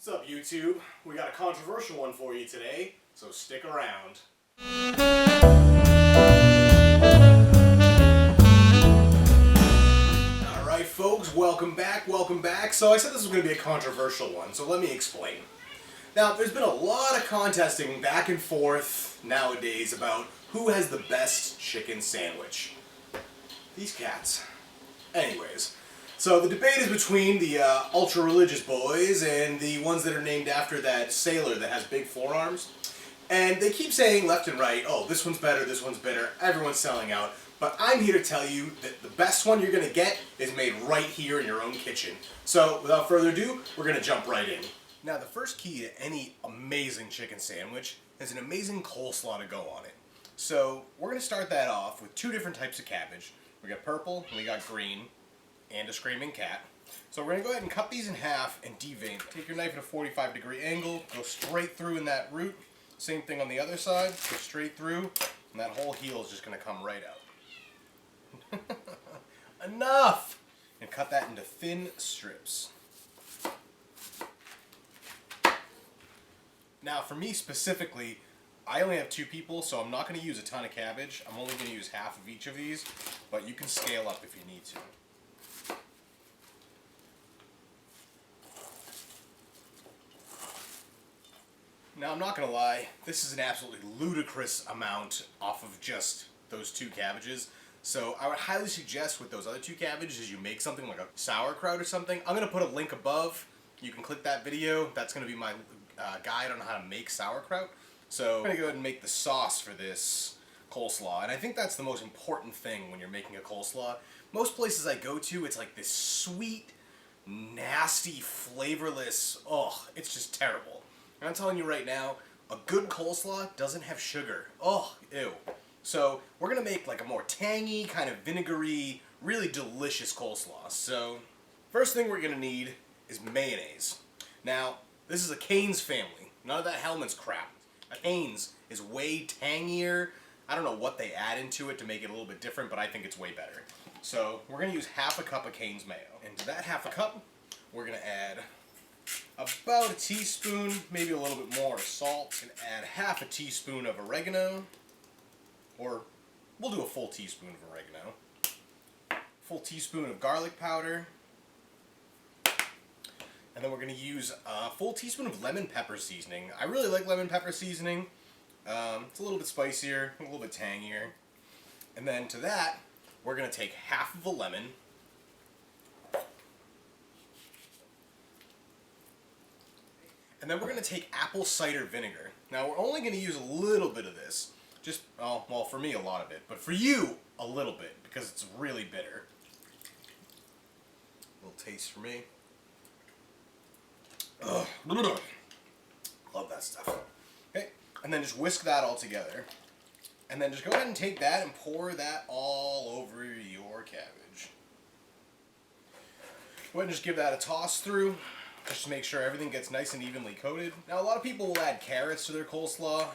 What's up, YouTube? We got a controversial one for you today, so stick around. Alright folks, welcome back. So I said this was going to be a controversial one, so let me explain. Now, there's been a lot of contesting back and forth nowadays about who has the best chicken sandwich. These cats. Anyways, so the debate is between the ultra-religious boys and the ones that are named after that sailor that has big forearms. And they keep saying left and right, oh, this one's better, everyone's selling out. But I'm here to tell you that the best one you're going to get is made right here in your own kitchen. So, without further ado, we're going to jump right in. Now, the first key to any amazing chicken sandwich is an amazing coleslaw to go on it. So, we're going to start that off with two different types of cabbage. We got purple, and we got green, and a screaming cat. So we're going to go ahead and cut these in half and devein. Take your knife at a 45-degree angle, go straight through in that root. Same thing on the other side, go straight through, and that whole heel is just going to come right out. Enough! And cut that into thin strips. Now for me specifically, I only have two people, so I'm not going to use a ton of cabbage. I'm only going to use half of each of these, but you can scale up if you need to. Now, I'm not going to lie, this is an absolutely ludicrous amount off of just those two cabbages. So I would highly suggest with those other two cabbages you make something like a sauerkraut or something. I'm going to put a link above. You can click that video. That's going to be my guide on how to make sauerkraut. So I'm going to go ahead and make the sauce for this coleslaw. And I think that's the most important thing when you're making a coleslaw. Most places I go to, it's like this sweet, nasty, flavorless, it's just terrible. And I'm telling you right now, a good coleslaw doesn't have sugar. Oh, ew. So we're going to make like a more tangy, kind of vinegary, really delicious coleslaw. So first thing we're going to need is mayonnaise. Now, this is a CAINS family. None of that Hellman's crap. A CAINS is way tangier. I don't know what they add into it to make it a little bit different, but I think it's way better. So we're going to use half a cup of CAINS mayo. And to that half a cup, we're going to add about a teaspoon, maybe a little bit more of salt. And add half a teaspoon of oregano, or we'll do a full teaspoon of oregano. Full teaspoon of garlic powder. And then we're going to use a full teaspoon of lemon pepper seasoning. I really like lemon pepper seasoning. It's a little bit spicier, a little bit tangier. And then to that, we're going to take half of a lemon. And then we're going to take apple cider vinegar. Now we're only going to use a little bit of this. Just, well, for me a lot of it. But for you, a little bit, because it's really bitter. A little taste for me. Ugh. Love that stuff. Okay, and then just whisk that all together. And then just go ahead and take that and pour that all over your cabbage. Go ahead and just give that a toss through. Just to make sure everything gets nice and evenly coated. Now, a lot of people will add carrots to their coleslaw.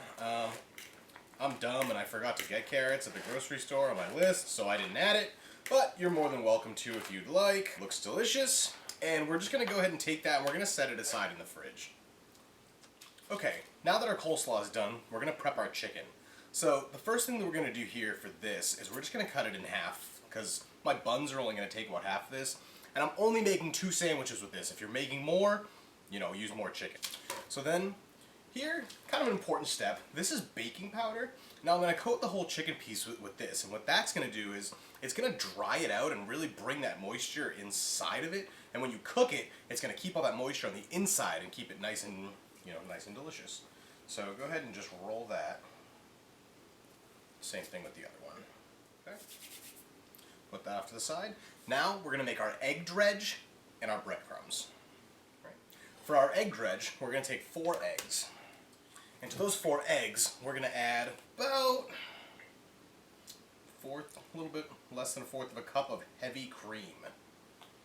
I'm dumb and I forgot to get carrots at the grocery store on my list, so I didn't add it. But you're more than welcome to if you'd like. Looks delicious. And we're just going to go ahead and take that and we're going to set it aside in the fridge. Okay, now that our coleslaw is done, we're going to prep our chicken. So the first thing that we're going to do here for this is we're just going to cut it in half, because my buns are only going to take about half of this. And I'm only making 2 sandwiches with this. If you're making more, use more chicken. So then, here, kind of an important step. This is baking powder. Now I'm going to coat the whole chicken piece with this. And what that's going to do is, it's going to dry it out and really bring that moisture inside of it. And when you cook it, it's going to keep all that moisture on the inside and keep it nice and, nice and delicious. So go ahead and just roll that. Same thing with the other one. Okay. Put that off to the side. Now we're going to make our egg dredge and our breadcrumbs. Right. For our egg dredge, we're going to take 4 eggs. And to those 4 eggs, we're going to add about a little bit less than a fourth of a cup of heavy cream.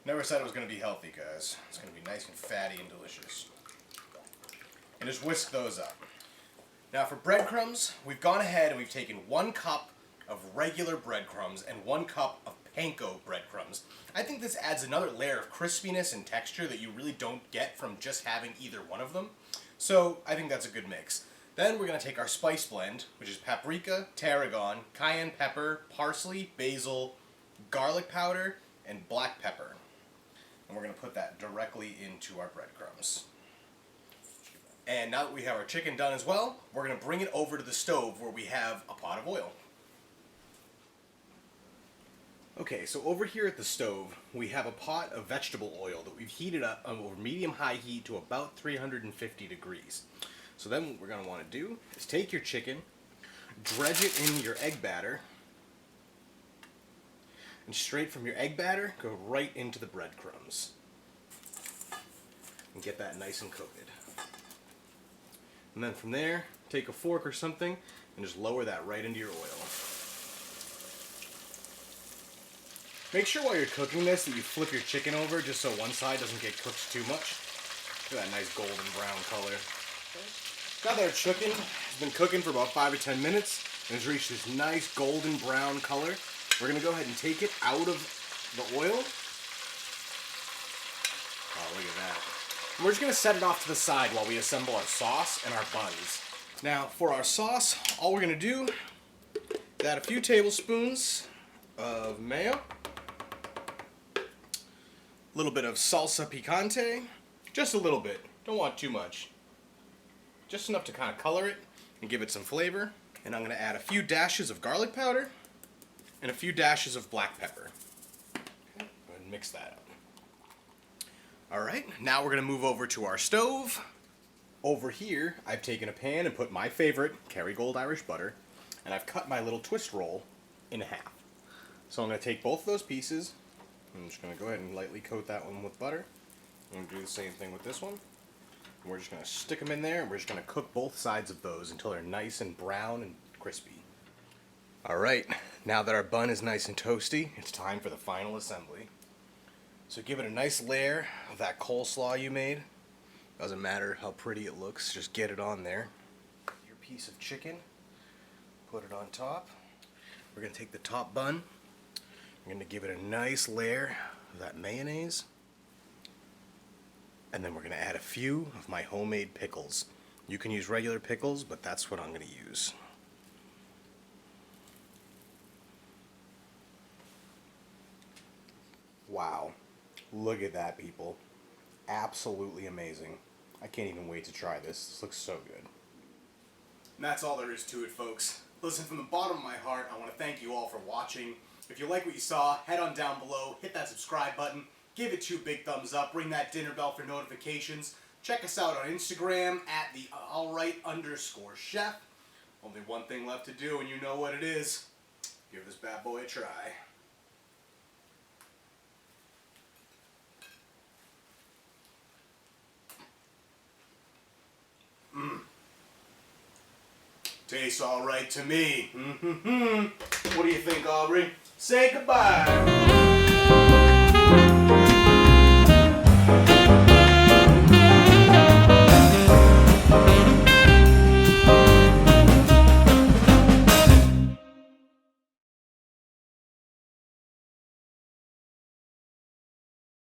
Never said it was going to be healthy, guys. It's going to be nice and fatty and delicious. And just whisk those up. Now for breadcrumbs, we've gone ahead and we've taken 1 cup of regular breadcrumbs and 1 cup of panko breadcrumbs. I think this adds another layer of crispiness and texture that you really don't get from just having either one of them. So I think that's a good mix. Then we're going to take our spice blend, which is paprika, tarragon, cayenne pepper, parsley, basil, garlic powder, and black pepper. And we're going to put that directly into our breadcrumbs. And now that we have our chicken done as well, we're going to bring it over to the stove where we have a pot of oil. Okay, so over here at the stove, we have a pot of vegetable oil that we've heated up over medium-high heat to about 350 degrees. So then what we're going to want to do is take your chicken, dredge it in your egg batter, and straight from your egg batter, go right into the breadcrumbs. And get that nice and coated. And then from there, take a fork or something and just lower that right into your oil. Make sure while you're cooking this that you flip your chicken over just so one side doesn't get cooked too much. Look at that nice golden brown color. Now that our chicken has been cooking for about 5 or 10 minutes and has reached this nice golden brown color, we're going to go ahead and take it out of the oil. Oh, look at that. And we're just going to set it off to the side while we assemble our sauce and our buns. Now, for our sauce, all we're going to do is add a few tablespoons of mayo, a little bit of salsa picante, just a little bit, don't want too much. Just enough to kind of color it and give it some flavor. And I'm going to add a few dashes of garlic powder and a few dashes of black pepper. Okay, go ahead and mix that up. Alright, now we're going to move over to our stove. Over here, I've taken a pan and put my favorite Kerrygold Irish butter, and I've cut my little twist roll in half. So I'm going to take both of those pieces, I'm just going to go ahead and lightly coat that one with butter. I'm going to do the same thing with this one. And we're just going to stick them in there, and we're just going to cook both sides of those until they're nice and brown and crispy. Alright, now that our bun is nice and toasty, it's time for the final assembly. So give it a nice layer of that coleslaw you made. Doesn't matter how pretty it looks, just get it on there. Your piece of chicken, put it on top. We're going to take the top bun, we're going to give it a nice layer of that mayonnaise. And then we're going to add a few of my homemade pickles. You can use regular pickles, but that's what I'm going to use. Wow. Look at that, people. Absolutely amazing. I can't even wait to try this. This looks so good. And that's all there is to it, folks. Listen, from the bottom of my heart, I want to thank you all for watching. If you like what you saw, head on down below, hit that subscribe button, give it 2 big thumbs up, ring that dinner bell for notifications. Check us out on Instagram at @theallright_chef. Only one thing left to do, and you know what it is. Give this bad boy a try. Tastes alright to me. What do you think, Aubrey? Say goodbye.